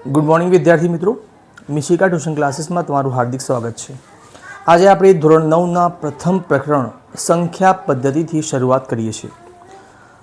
Good morning विद्यार्थी मित्रों, Mishika tuition classes में तमाરું हार्दिक स्वागत है। आज આપણે ધોરણ 9 ના પ્રથમ પ્રકરણ સંખ્યા પદ્ધતિથી શરૂઆત કરીએ છીએ।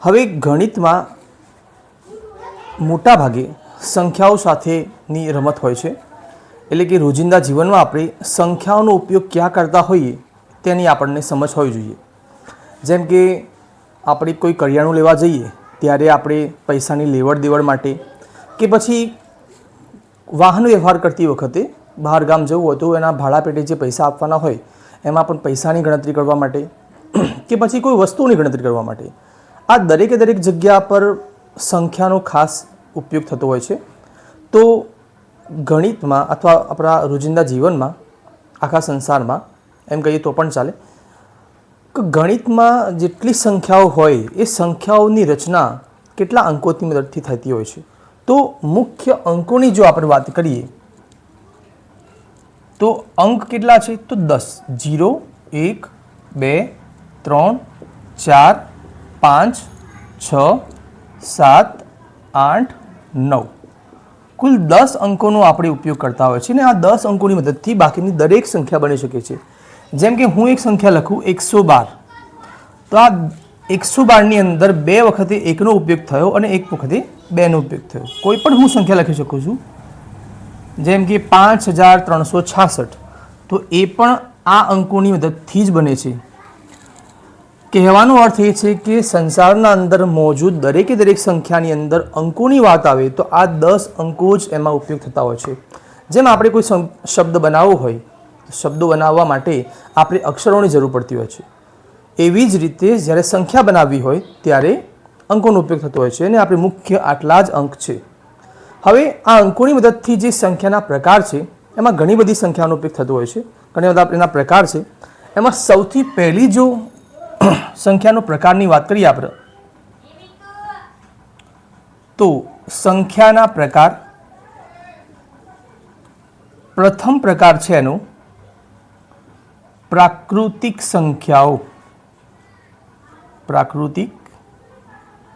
હવે ગણિતમાં મોટા ભાગે સંખ્યાઓ સાથેની રમત હોય છે, એટલે કે રોજિંદા જીવનમાં આપણે સંખ્યાઓનો ઉપયોગ ક્યાં કરતા હોઈએ તેની આપણને સમજ હોવી જોઈએ। જેમ કે આપણે કોઈ કરિયાણું લેવા જઈએ ત્યારે આપણે પૈસાની લેવડ દેવડ માટે કે પછી વાહન વ્યવહાર કરતી વખતે બહાર ગામ જવું હોય તો એના ભાડા પેટે જે પૈસા આપવાના હોય એમાં પણ પૈસાની ગણતરી કરવા માટે કે પછી કોઈ વસ્તુની ગણતરી કરવા માટે આ દરેકે દરેક જગ્યા પર સંખ્યાનો ખાસ ઉપયોગ થતો હોય છે। તો ગણિતમાં અથવા આપણા રોજિંદા જીવનમાં આખા સંસારમાં એમ કહીએ તો પણ ચાલે કે ગણિતમાં જેટલી સંખ્યાઓ હોય એ સંખ્યાઓની રચના કેટલા અંકોની મદદથી થતી હોય છે। तो मुख्य अंकों की जो आप बात करिए तो अंक केटला छे तो 10 0 1 2 3 4 5 6 7 8 9 कुल 10 अंकों आप उपयोग करता हो छे ने आ 10 अंकों की मदद थी बाकी दरेक संख्या बनी सके छे। जेम के हूँ एक संख्या लखूँ 112 तो आ 112 अंदर बे वखते एक नो उपयोग थयो अने एक वखते बे नो उपयोग थयो। कोईपण हूँ संख्या लखी सकूँ छूँ जेम के 5366 तो ये पण आ अंकों की मदद थी ज बने छे। कहेवानो अर्थ ये छे कि संसारना अंदर मौजूद दरेके दरेक संख्या नी अंदर अंकों की बात आवे तो आ 10 अंको ज एमां उपयोग थता होय छे। जेम आपणे कोई शब्द बनाववो होय तो शब्दों बनाववा माटे आपणे अक्षरोनी जरूर पड़ती होय छे। एवी ज रीते ज्यारे संख्या बनावी होय त्यारे अंकोनो उपयोग थतो होय छे अने आपणे मुख्य आटला ज अंक छे। हवे आ अंकोनी मददथी जे संख्याना प्रकार छे एमां घणी बधी संख्यानो उपयोग थतो होय छे। घणी बधा एना प्रकार छे। एमां सौथी पहेली जो संख्यानो प्रकारनी वात करीए आपणे तो संख्याना प्रकार प्रथम प्रकार छे एनो प्राकृतिक संख्याओ। प्राकृतिक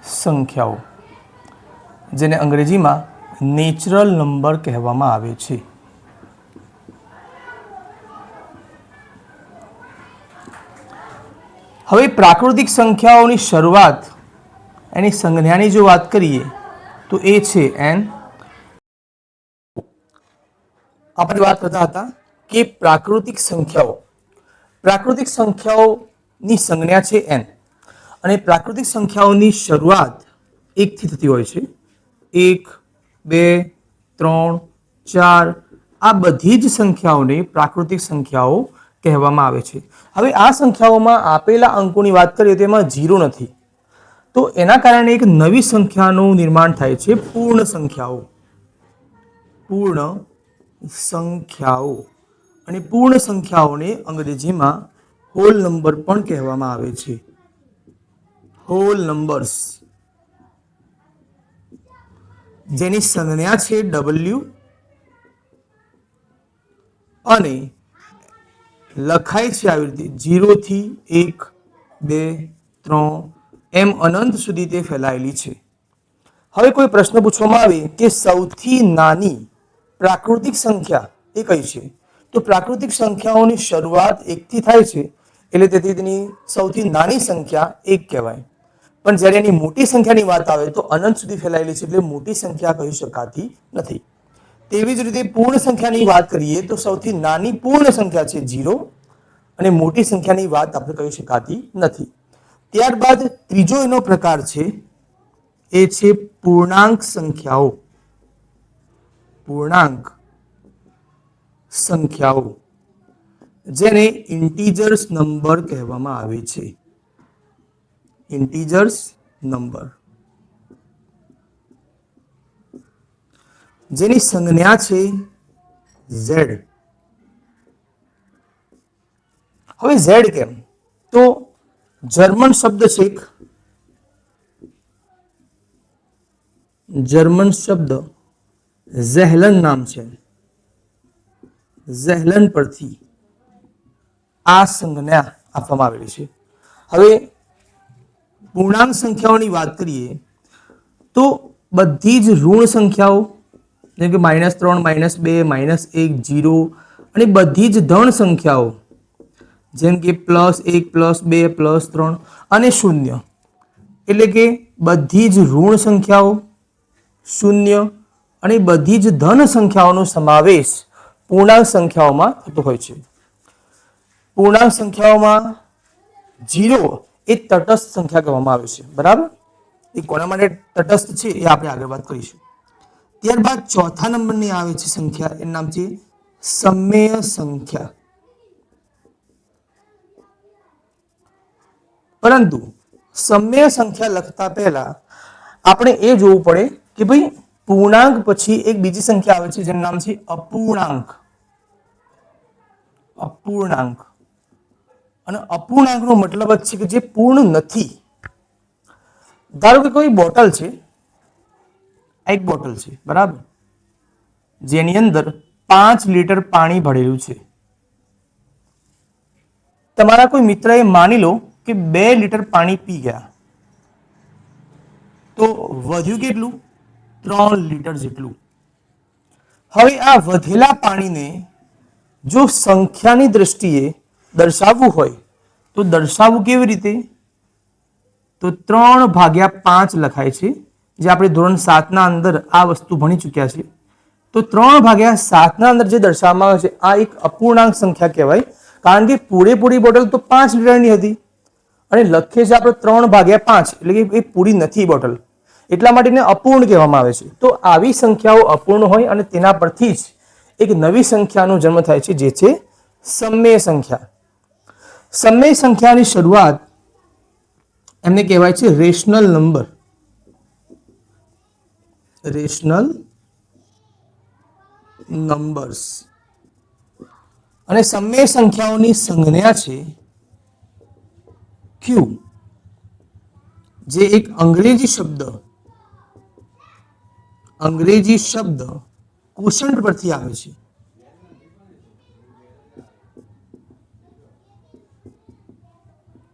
संख्याओ जेने अंग्रेजी में नेचरल नंबर कहेवामां आवे छे। हवे प्राकृतिक संख्याओनी शरूआत एनी संज्ञानी जो बात करिए तो ए छे एन। आपणे बात करता हता कि प्राकृतिक संख्याओनी संज्ञा छे एन अने प्राकृतिक संख्याओनी शरूआत एक थी थती होय छे। 1 2 3 4 आ बधी ज संख्याओने प्राकृतिक संख्याओ कहेवामां आवे छे। हवे आ संख्याओमां आपेला अंकोनी वात करीए तो एमां 0 नथी तो एना कारणे एक नवी संख्यानुं निर्माण थाय छे पूर्ण संख्याओ। पूर्ण संख्याओ अने पूर्ण संख्याओने अंग्रेजीमां होल नंबर पण कहेवामां आवे छे। होल नंबर्स जेनी संज्ञा छे W अने लखाय छे आवी रीते 0 थी 1 2 3 एम अनंत सुधी ते फैलायेली छे। हवे कोई प्रश्न पूछवामां आवे के सौथी नानी प्राकृतिक संख्या ए कई छे तो प्राकृतिक संख्याओनी शरूआत 1 थी थाय छे एटले तेनी सौथी नानी संख्या 1 कहेवाय। पण ज्यारे एनी मोटी संख्यानी वात आवे तो अनंत सुधी फैलायेली छे एटले मोटी संख्या कही शकाती नथी। तेवी ज रीते पूर्ण संख्यानी वात करीए तो सौथी नानी पूर्ण संख्या छे 0 अने मोटी संख्यानी वात आपणे कही शकाती नथी। त्यारबाद त्रीजो एनो प्रकार छे ए छे पूर्णांक संख्याओ। पूर्णांक संख्याओ जेने इंटीजर्स नंबर कहेवामां आवे छे। इंटीजर्स नंबर जेनी संज्ञा छे Z। हवे Z केम तो जर्मन शब्द छे जर्मन शब्द ज़ेहलन नाम छे। ज़ेहलन परथी आ संज्ञा आपवामां आवेली छे। हवे पूर्णांक संख्याओनी बात करिए तो बधी ज ऋण संख्याओं જેમ કે -3, -2, -1, 0 અને બધી જ ધન સંખ્યાઓ જેમ કે +1, +2, +3 અને 0, એટલે કે બધી જ ઋણ સંખ્યાઓ, 0 અને બધી જ ધન સંખ્યાઓનો સમાવેશ પૂર્ણાંક સંખ્યાઓમાં થતો હોય છે. પૂર્ણાંક સંખ્યાઓમાં 0 એ તટસ્થ સંખ્યા કહેવામાં આવે છે. બરાબર, એ કોના માટે તટસ્થ છે એ આપણે આગળ વાત કરીશું. ત્યારબાદ ચોથા નંબરની આવે છે સંખ્યા, એનું નામ છે સમમેય સંખ્યા. પરંતુ સમમેય સંખ્યા લખતા પહેલા આપણે એ જોવું પડે કે ભાઈ પૂર્ણાંક પછી એક બીજી સંખ્યા આવે છે જેનું નામ છે અપૂર્ણાંક. અપૂર્ણાંક અને અપૂર્ણાંકનો મતલબ જ છે કે જે પૂર્ણ નથી. ધારો કે કોઈ બોટલ છે, એક બોટલ છે, બરાબર, જેની અંદર 5 લીટર પાણી ભરેલું છે. તમારા કોઈ મિત્રએ માની લો કે 2 લીટર પાણી પી ગયા, તો વધ્યું કેટલું? 3 લીટર જેટલું. હવે આ વધેલા પાણીને જો સંખ્યાની દ્રષ્ટિએ દર્શાવવું હોય તો દર્શાવવું કેવી રીતે? તો 3/5 લખાય છે, જે આપણે ધોરણ 7ના અંદર આ વસ્તુ ભણી ચૂક્યા છે. તો 3/7ના અંદર જે દર્શાવવામાં આવે છે આ એક અપૂર્ણાંક સંખ્યા કહેવાય, કારણ કે પૂરેપૂરી બોટલ તો 5 લીટરની હતી અને લખીએ છીએ આપણે 3/5, એટલે કે એ પૂરી નથી બોટલ, એટલા માટે એને અપૂર્ણ કહેવામાં આવે છે. તો આવી સંખ્યાઓ અપૂર્ણ હોય અને તેના પરથી જ એક નવી સંખ્યાનો જન્મ થાય છે, જે છે સમમેય સંખ્યા. સમમેય સંખ્યાની શરૂઆત એમને કહેવાય છે રેશનલ નંબર. Rational numbers. અને સમમેય સંખ્યાઓની સંજ્ઞા છે ક્યુ, જે એક અંગ્રેજી શબ્દ ક્વોશન્ટ પરથી આવે છે.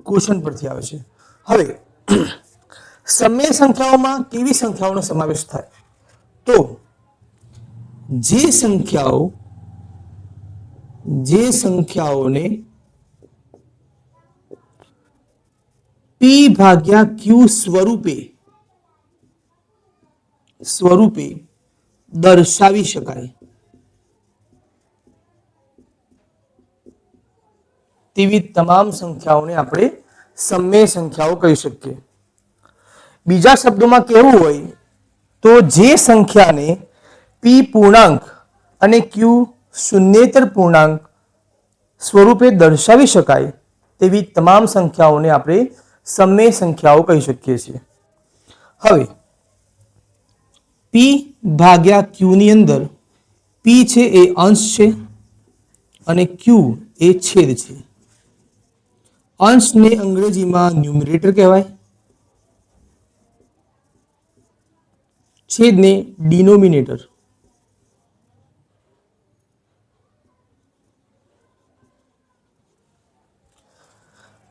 ક્વોશન્ટ પરથી આવે છે. હવે સમમેય સંખ્યાઓમાં કેવી સંખ્યાઓનો સમાવેશ થાય? તો જે સંખ્યાઓને p/q સ્વરૂપે દર્શાવી શકાય તેવી તમામ સંખ્યાઓને આપણે સમમેય સંખ્યાઓ કહી શકીએ. બીજા શબ્દોમાં કહેવું હોય તો જે સંખ્યાને p પૂર્ણાંક અને q શૂન્યેતર પૂર્ણાંક સ્વરૂપે દર્શાવી શકાય તેવી તમામ સંખ્યાઓને આપણે સમમેય સંખ્યાઓ કહી શકીએ છીએ. હવે p/q ની અંદર p છે એ અંશ છે અને q એ છેદ છે. અંશને અંગ્રેજીમાં ન્યુમરેટર કહેવાય, છેદને ડિનોમિનેટર.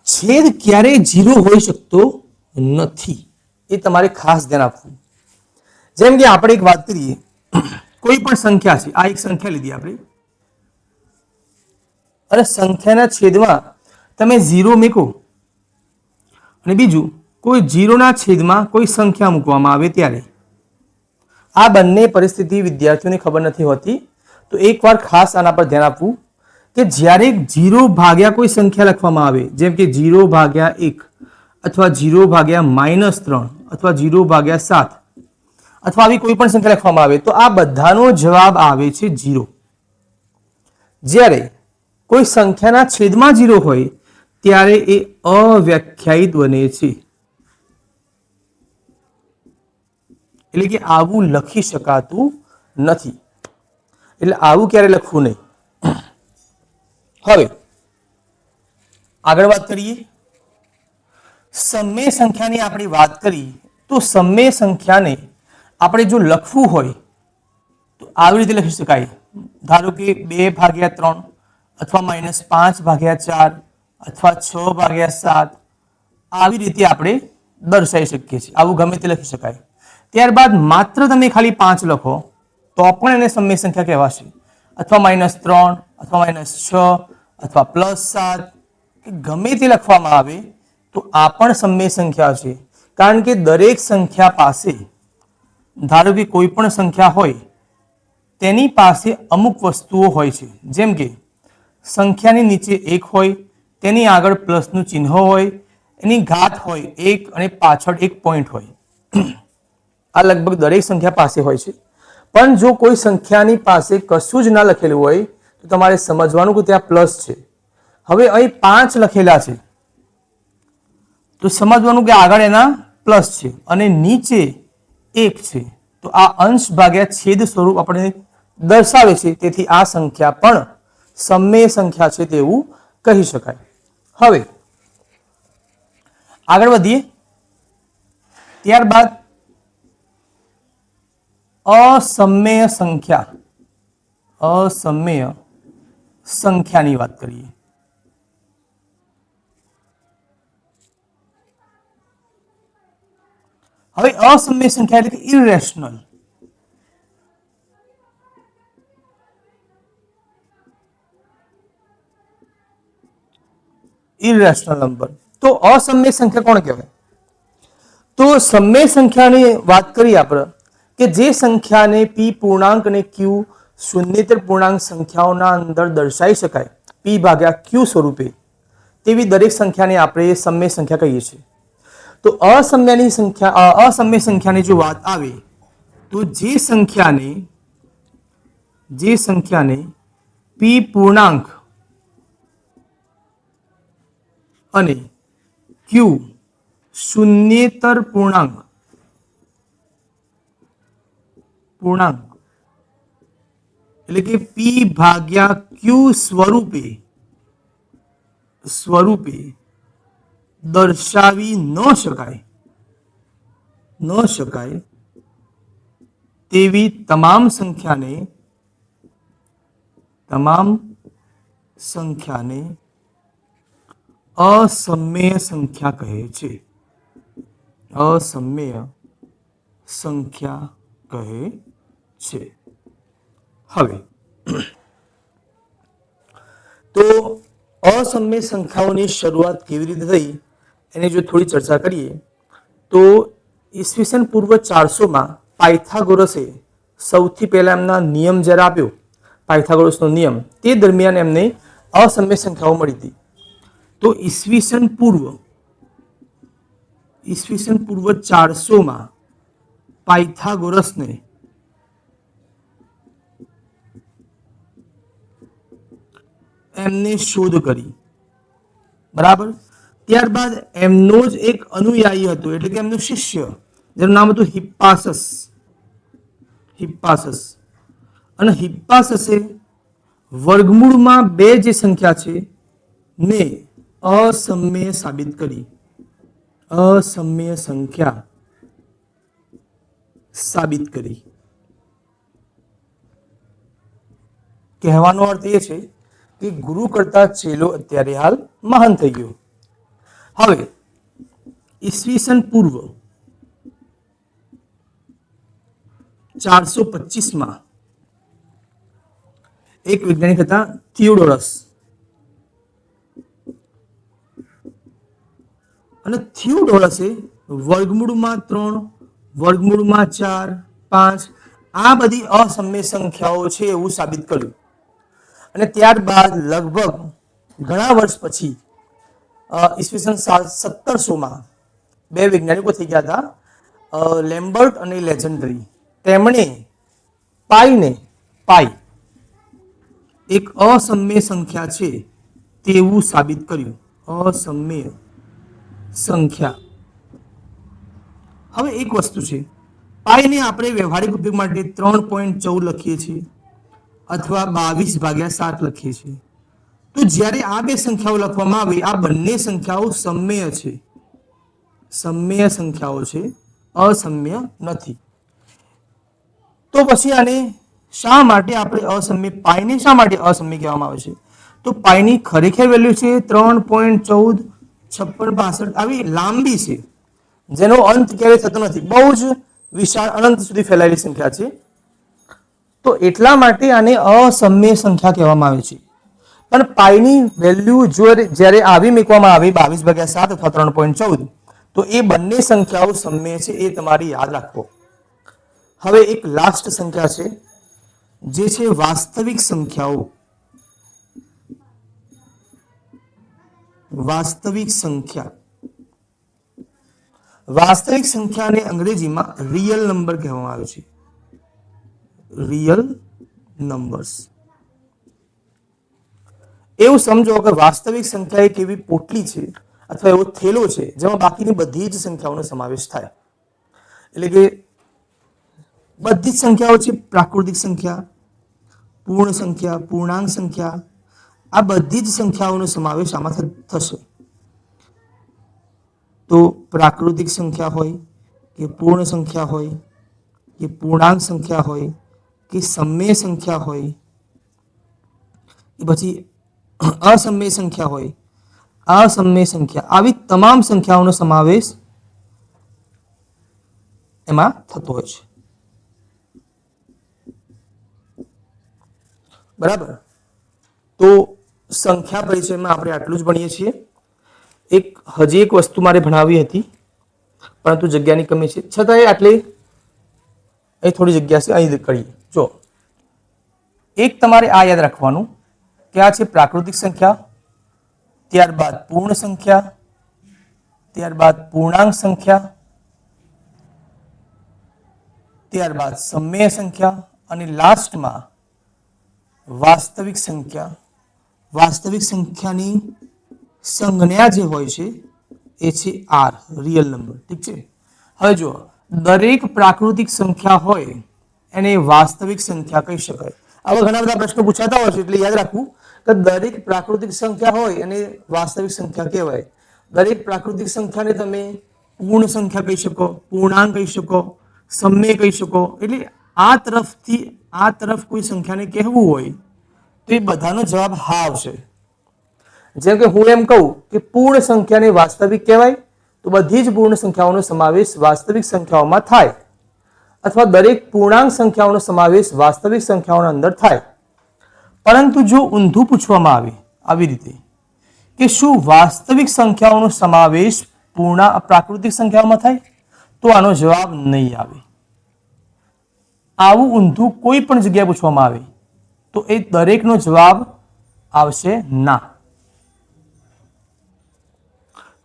છેદ ક્યારેય 0 હોઈ શકતો નથી, એ તમારે ખાસ ધ્યાન આપવું. જેમ કે આપણે એક વાત કરીએ, કોઈ પણ સંખ્યા છે, આ એક સંખ્યા લીધી આપણે અને સંખ્યાના છેદમાં તમે 0 મૂકો અને બીજું કોઈ 0ના છેદમાં કોઈ સંખ્યા મૂકવામાં આવે ત્યારે આ બંને પરિસ્થિતિ વિદ્યાર્થીઓને ખબર નથી હોતી. તો એકવાર ખાસ આના પર ધ્યાન આપવું કે જ્યારે 0 કોઈ સંખ્યા લખવામાં આવે, જેમ કે 0/1 અથવા 0/-3 અથવા 0/7 અથવા આવી કોઈ પણ સંખ્યા લખવામાં આવે તો આ બધાનો જવાબ આવે છે 0. જ્યારે કોઈ સંખ્યાના છેદમાં 0 હોય ત્યારે એ અવ્યાખ્યાયિત બને છે, એટલે કે આવું લખી શકાતું નથી. એટલે આવું ક્યારે લખવું નહીં. હવે આગળ વાત કરીએ. સમમેય સંખ્યાની આપણે વાત કરી તો સમમેય સંખ્યાને આપણે જો લખવું હોય તો આવી રીતે લખી શકાય. ધારો કે 2/3 અથવા -5/4 અથવા 6/7, આવી રીતે આપણે દર્શાવી શકીએ છીએ. આવું ગમે તે લખી શકાય. ત્યારબાદ માત્ર તમે ખાલી 5 લખો તો પણ એને સમય સંખ્યા કહેવાશે, અથવા -3 અથવા -6 અથવા +7 કે ગમે તે લખવામાં આવે તો આ પણ સમય સંખ્યા છે. કારણ કે દરેક સંખ્યા પાસે, ધારો કે કોઈ પણ સંખ્યા હોય તેની પાસે અમુક વસ્તુઓ હોય છે. જેમ કે સંખ્યાની નીચે 1 હોય, તેની આગળ પ્લસનું ચિહ્ન હોય, એની ઘાત હોય 1 અને પાછળ એક પોઈન્ટ હોય. આ લગભગ દરેક સંખ્યા પાસે હોય છે. પણ જો કોઈ સંખ્યાની પાસે કશું જ ના લખેલું હોય તો તમારે સમજવાનું કે ત્યાં પ્લસ છે. હવે અહીં 5 લખેલા છે તો સમજવાનું કે આગળ એના પ્લસ છે અને નીચે 1 છે. તો આ અંશ ભાગ્યા છેદ સ્વરૂપ આપણે દર્શાવે છે. તેથી આ સંખ્યા પણ સમય સંખ્યા છે તેવું કહી શકાય. હવે આગળ વધીએ. ત્યારબાદ અસમય સંખ્યા, અસમય સંખ્યાની વાત કરીએ. હવે અસમય સંખ્યા એટલે કે ઇરેશનલ. Irrational number. તો અસમય સંખ્યા કોણ કહેવાય? તો સમય સંખ્યાની વાત કરીએ આપણે કે જે સંખ્યાને p પૂર્ણાંક અને q શૂન્યેતર પૂર્ણાંક સંખ્યાઓના અંદર દર્શાવી શકાય p ભાગ્યા q સ્વરૂપે, તેવી દરેક સંખ્યાને આપણે સમય સંખ્યા કહીએ છીએ. તો અસમયની સંખ્યા, અસમય સંખ્યાની જો વાત આવે તો જે સંખ્યાને p પૂર્ણાંક અને q શૂન્યેતર પૂર્ણાંક એટલે કે p ભાગ્યા q સ્વરૂપે દર્શાવી ન શકાય તેવી તમામ સંખ્યાને અસમય સંખ્યા કહે છે. અસમય સંખ્યા કહે છે. હવે તો અસમય સંખ્યાઓની શરૂઆત કેવી રીતે થઈ એની જો થોડી ચર્ચા કરીએ તો ઈસવીસન પૂર્વ 400માં પાયથાગોરસે સૌથી પહેલા એમના નિયમ જ્યારે આપ્યો, પાયથાગોરસનો નિયમ, તે દરમિયાન એમને અસમય સંખ્યાઓ મળી હતી. તો ઈસવીસન પૂર્વ 400માં પાયથાગોરસને એમને શોધ કરી, બરાબર. ત્યારબાદ એમનો જ એક અનુયાયી હતો, એટલે કે એમનો શિષ્ય, જેનું નામ હતું હિપ્પાસસ. અને હિપ્પાસસે વર્ગમૂળમાં 2 જે સંખ્યા છે ને અસમય સાબિત કરી. અસમય સંખ્યા સાબિત કરી. કહેવાનો અર્થ એ છે કે ગુરુ કરતા ચેલો અત્યારે હાલ મહાન થઈ ગયો. હવે ઈસવીસન પૂર્વ 425માં એક વૈજ્ઞાનિક હતા થિયોડોરસ, અને થિયોડોરસે વર્ગમૂળમાં 3, વર્ગમૂળમાં 4, 5 આ બધી અસમય સંખ્યાઓ છે એવું સાબિત કર્યું. અને ત્યારબાદ લગભગ ઘણા વર્ષ પછી ઈસવીસન 1700માં 2 વૈજ્ઞાનિકો થઈ ગયા હતા, લેમ્બર્ટ અને લેજેન્ડરી. તેમણે પાઈ એક અસમય સંખ્યા છે તેવું સાબિત કર્યું. અસમય સંખ્યા. હવે એક વસ્તુ છે, પાઈને આપણે વ્યવહારિક ઉપયોગ માટે 3.14 લખીએ છીએ અથવા 22/7 લખીએ છીએ. તો જ્યારે આ 2 સંખ્યાઓ લખવામાં આવે, આ બંને સંખ્યાઓ સમય છે, સમય સંખ્યાઓ છે, અસમય નથી. તો પછી આને શા માટે આપણે અસમય, પાઈને શા માટે અસમય કહેવામાં આવે છે? તો પાઈની ખરેખર વેલ્યુ છે 3.145665. આવી લાંબી છે જેનો અંત ક્યારેય થતો નથી, બહુ જ વિશાળ અનંત સુધી ફેલાયેલી સંખ્યા છે. તો એટલા માટે આને અસમ્ય સંખ્યા કહેવામાં આવે છે. પણ પાઈની વેલ્યુ જ્યારે આવી મૂકવામાં આવે 22/7 અથવા 3.14, તો એ બંને સંખ્યાઓ સમ્ય છે, એ તમારે યાદ રાખવો. હવે એક લાસ્ટ સંખ્યા છે જે છે વાસ્તવિક સંખ્યાઓ. વાસ્તવિક સંખ્યા, વાસ્તવિક સંખ્યાને અંગ્રેજીમાં રિયલ નંબર કહેવામાં આવે છે. Real numbers. એવું સમજો કે વાસ્તવિક સંખ્યા એક એવી પોટલી છે અથવા એવો થેલો છે જેમાં બાકીની બધી જ સંખ્યાઓનો સમાવેશ થાય. એટલે કે બધી જ સંખ્યાઓ છે, પ્રાકૃતિક સંખ્યા, પૂર્ણ સંખ્યા, પૂર્ણાંક સંખ્યા, આ બધી જ સંખ્યાઓનો સમાવેશ આમાં થશે. તો પ્રાકૃતિક સંખ્યા હોય કે પૂર્ણ સંખ્યા હોય કે પૂર્ણાંક સંખ્યા હોય કે સમય સંખ્યા હોય કે પછી અસમય સંખ્યા હોય, અસમય સંખ્યા, આવી તમામ સંખ્યાઓનો સમાવેશ એમાં થતો હોય છે. બરાબર. તો સંખ્યા પરિચયમાં આપણે આટલું જ ભણીએ છીએ. હજી એક વસ્તુ મારે ભણાવી હતી પરંતુ જગ્યાની કમી છે, છતાં આટલી એ થોડી જગ્યા છે, અહીં કરીએ. જો એક તમારે આ યાદ રાખવાનું કે આ છે પ્રાકૃતિક સંખ્યા, ત્યારબાદ પૂર્ણ સંખ્યા, ત્યારબાદ પૂર્ણાંક સંખ્યા, ત્યારબાદ સમય સંખ્યા અને લાસ્ટમાં વાસ્તવિક સંખ્યા. વાસ્તવિક સંખ્યાની સંજ્ઞા જે હોય છે એ છે આર, રિયલ નંબર. ઠીક છે. હવે જો દરેક પ્રાકૃતિક સંખ્યા હોય એને વાસ્તવિક સંખ્યા કહી શકાય. આવા ઘણા બધા પ્રશ્નો પૂછાતા હોય છે, એટલે યાદ રાખવું કે દરેક પ્રાકૃતિક સંખ્યા હોય એને વાસ્તવિક સંખ્યા કહેવાય. દરેક પ્રાકૃતિક સંખ્યાને તમે પૂર્ણ સંખ્યા કહી શકો, પૂર્ણાંક કહી શકો, સમય કહી શકો. એટલે આ તરફથી આ તરફ કોઈ સંખ્યાને કહેવું હોય તો એ બધાનો જવાબ હા આવશે. જેમ કે હું એમ કહું કે પૂર્ણ સંખ્યાને વાસ્તવિક કહેવાય, તો બધી જ પૂર્ણ સંખ્યાઓનો સમાવેશ વાસ્તવિક સંખ્યાઓમાં થાય, અથવા દરેક પૂર્ણાંક સંખ્યાઓનો સમાવેશ વાસ્તવિક સંખ્યાઓના અંદર થાય. પરંતુ જો ઊંધું પૂછવામાં આવે આવી રીતે કે શું વાસ્તવિક સંખ્યાઓનો સમાવેશ પ્રાકૃતિક સંખ્યાઓમાં થાય, તો આનો જવાબ નહીં આવે. આવું ઊંધું કોઈ પણ જગ્યાએ પૂછવામાં આવે તો એ દરેકનો જવાબ આવશે ના.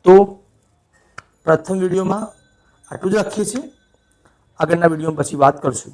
તો પ્રથમ વિડીયોમાં આટલું જ રાખીએ છીએ. આગળના વિડીયોમાં પછી વાત કરશું.